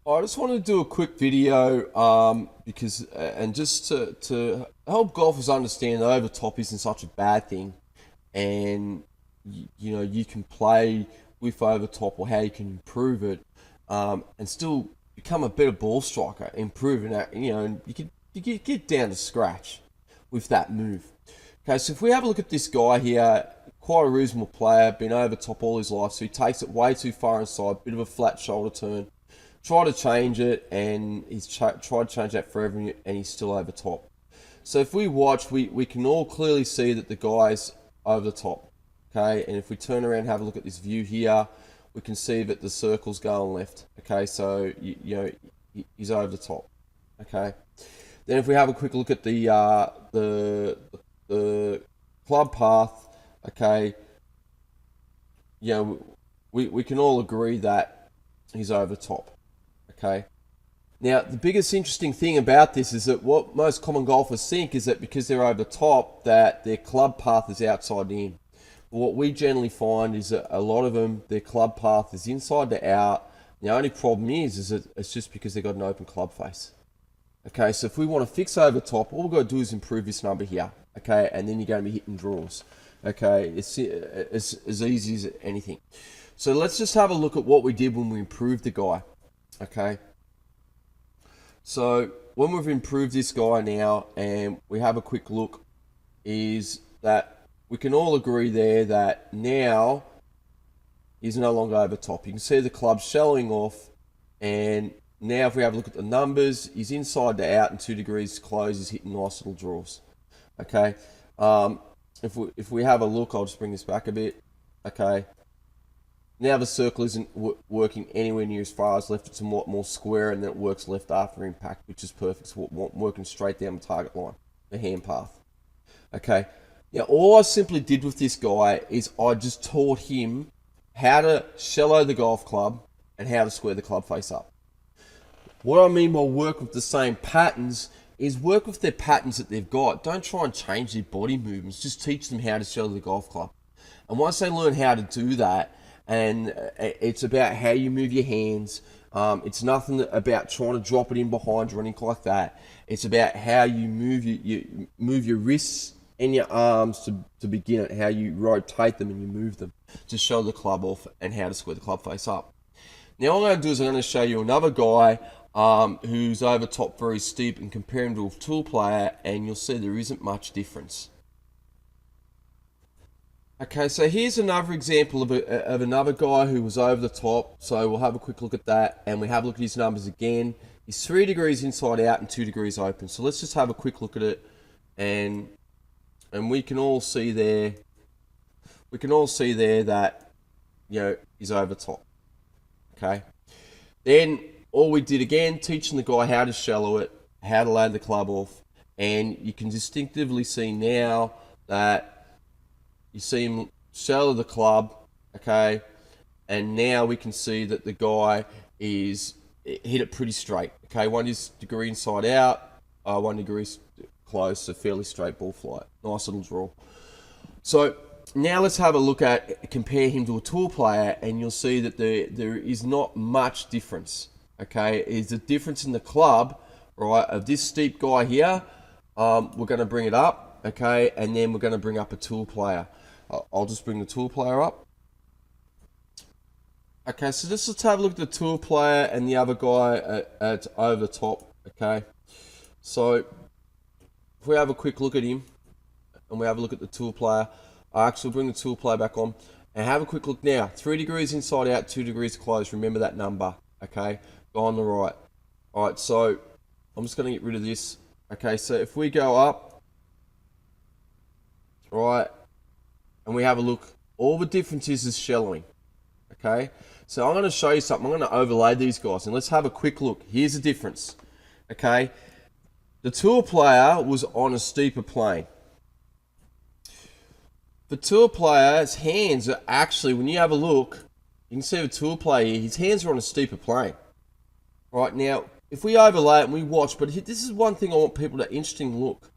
I just wanted to do a quick video because and just to help golfers understand that over top isn't such a bad thing, and you know you can play with over top or how you can improve it, and still become a better ball striker, improving that. And you can get down to scratch with that move. Okay, so if we have a look at this guy here, quite a reasonable player, been over top all his life, so he takes it way too far inside, bit of a flat shoulder turn. Try to change it, and he's tried to change that forever, and he's still over top. So if we watch, we can all clearly see that the guy's over the top. Okay, and if we turn around and have a look at this view here, we can see that the circle's going left. Okay, so he's over the top. Okay, then if we have a quick look at the club path, okay, we can all agree that he's over the top. Okay. Now, the biggest interesting thing about this is that what most common golfers think is that because they're over the top, that their club path is outside in. But what we generally find is that a lot of them, their club path is inside to out. The only problem is that it's just because they've got an open club face. Okay, so if we want to fix over top, all we've got to do is improve this number here. Okay, and then you're going to be hitting draws. Okay, it's as easy as anything. So let's just have a look at what we did when we improved the guy. Okay, so when we've improved this guy now and we have a quick look, is that we can all agree there that now he's no longer over top. You can see the club shallowing off, and now if we have a look at the numbers, he's inside to out and 2 degrees close. He's hitting nice little draws. Okay, if we have a look, I'll just bring this back a bit. Okay. Now the circle isn't working anywhere near as far as left. It's a lot more square, and then it works left after impact, which is perfect. So working straight down the target line, the hand path. Okay. Now all I simply did with this guy is I just taught him how to shallow the golf club and how to square the club face up. What I mean by work with the same patterns is work with their patterns that they've got. Don't try and change their body movements. Just teach them how to shallow the golf club. And once they learn how to do that, and it's about how you move your hands. It's nothing about trying to drop it in behind you or anything like that. It's about how you move your wrists and your arms to begin it, how you rotate them and you move them to show the club off and how to square the club face up. Now what I'm going to do is I'm going to show you another guy who's over top very steep and compare him to a tool player, and you'll see there isn't much difference. Okay, so here's another example of another guy who was over the top. So we'll have a quick look at that, and we have a look at his numbers again. He's 3 degrees inside out and 2 degrees open. So let's just have a quick look at it, and we can all see there. We can all see there that he's over top. Okay. Then all we did again, teaching the guy how to shallow it, how to lay the club off, and you can distinctively see now that. You see him shallow the club, okay, and now we can see that the guy is hit it pretty straight. Okay, 1 degree inside out, 1 degree close, so fairly straight ball flight. Nice little draw. So now let's have a look at, compare him to a tour player, and you'll see that there is not much difference. Okay, is the difference in the club, right, of this steep guy here. We're going to bring it up, okay, and then we're going to bring up a tool player. I'll just bring the tool player up. Okay, so just let's have a look at the tool player and the other guy at over the top. Okay, so if we have a quick look at him and we have a look at the tool player, I actually bring the tool player back on and have a quick look now. 3 degrees inside out, 2 degrees close. Remember that number. Okay, go on the right. All right, so I'm just going to get rid of this. Okay, so if we go up, right, and we have a look, all the difference is shallowing. Okay, so I'm going to show you something. I'm going to overlay these guys, and let's have a quick look. Here's the difference. Okay, the tour player was on a steeper plane. The tour player's hands are actually, when you have a look, you can see the tour player here, his hands are on a steeper plane. Right, now, if we overlay it and we watch, but this is one thing I want people to interesting look.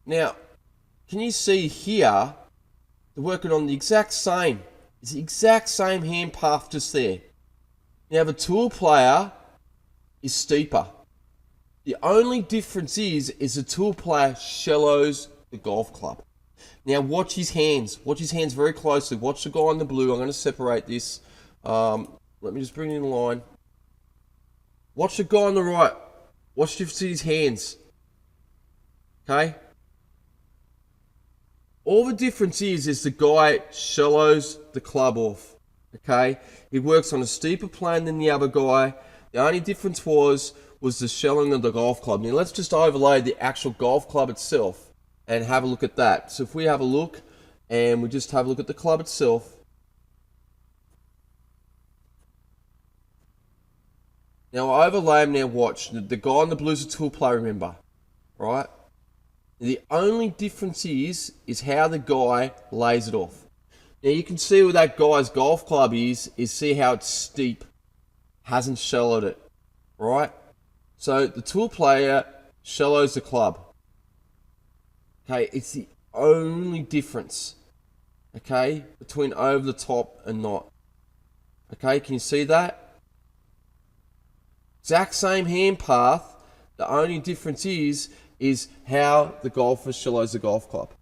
Now, can you see here, they're working on the exact same. It's the exact same hand path just there. Now the tool player is steeper. The only difference is the tool player shallows the golf club. Now watch his hands. Watch his hands very closely. Watch the guy in the blue. I'm going to separate this. Let me just bring it in line. Watch the guy on the right. Watch his hands. Okay? All the difference is the guy shallows the club off. Okay? He works on a steeper plane than the other guy. The only difference was the shelling of the golf club. Now let's just overlay the actual golf club itself and have a look at that. So if we have a look and we just have a look at the club itself. Now I overlay him. Now watch. The guy on the blue's a tool player, remember. Right? The only difference is how the guy lays it off. Now you can see where that guy's golf club is see how it's steep. Hasn't shallowed it. Right? So the tool player shallows the club. Okay, it's the only difference. Okay, between over the top and not. Okay, can you see that? Exact same hand path. The only difference is how the golfer shallows the golf club.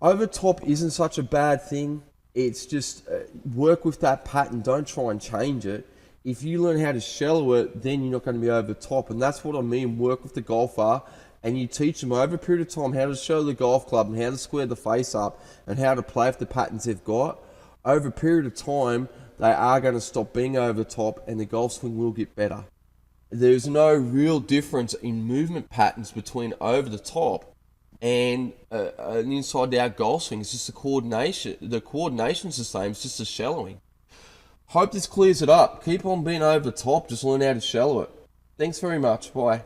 Over top isn't such a bad thing. It's just work with that pattern. Don't try and change it. If you learn how to shallow it, then you're not going to be over the top. And that's what I mean, work with the golfer, and you teach them over a period of time how to shallow the golf club and how to square the face up and how to play with the patterns they've got. Over a period of time, they are going to stop being over the top and the golf swing will get better. There's no real difference in movement patterns between over the top and an inside out golf swing. It's just the coordination. The coordination's the same, it's just the shallowing. Hope this clears it up. Keep on being over the top, just learn how to shallow it. Thanks very much. Bye.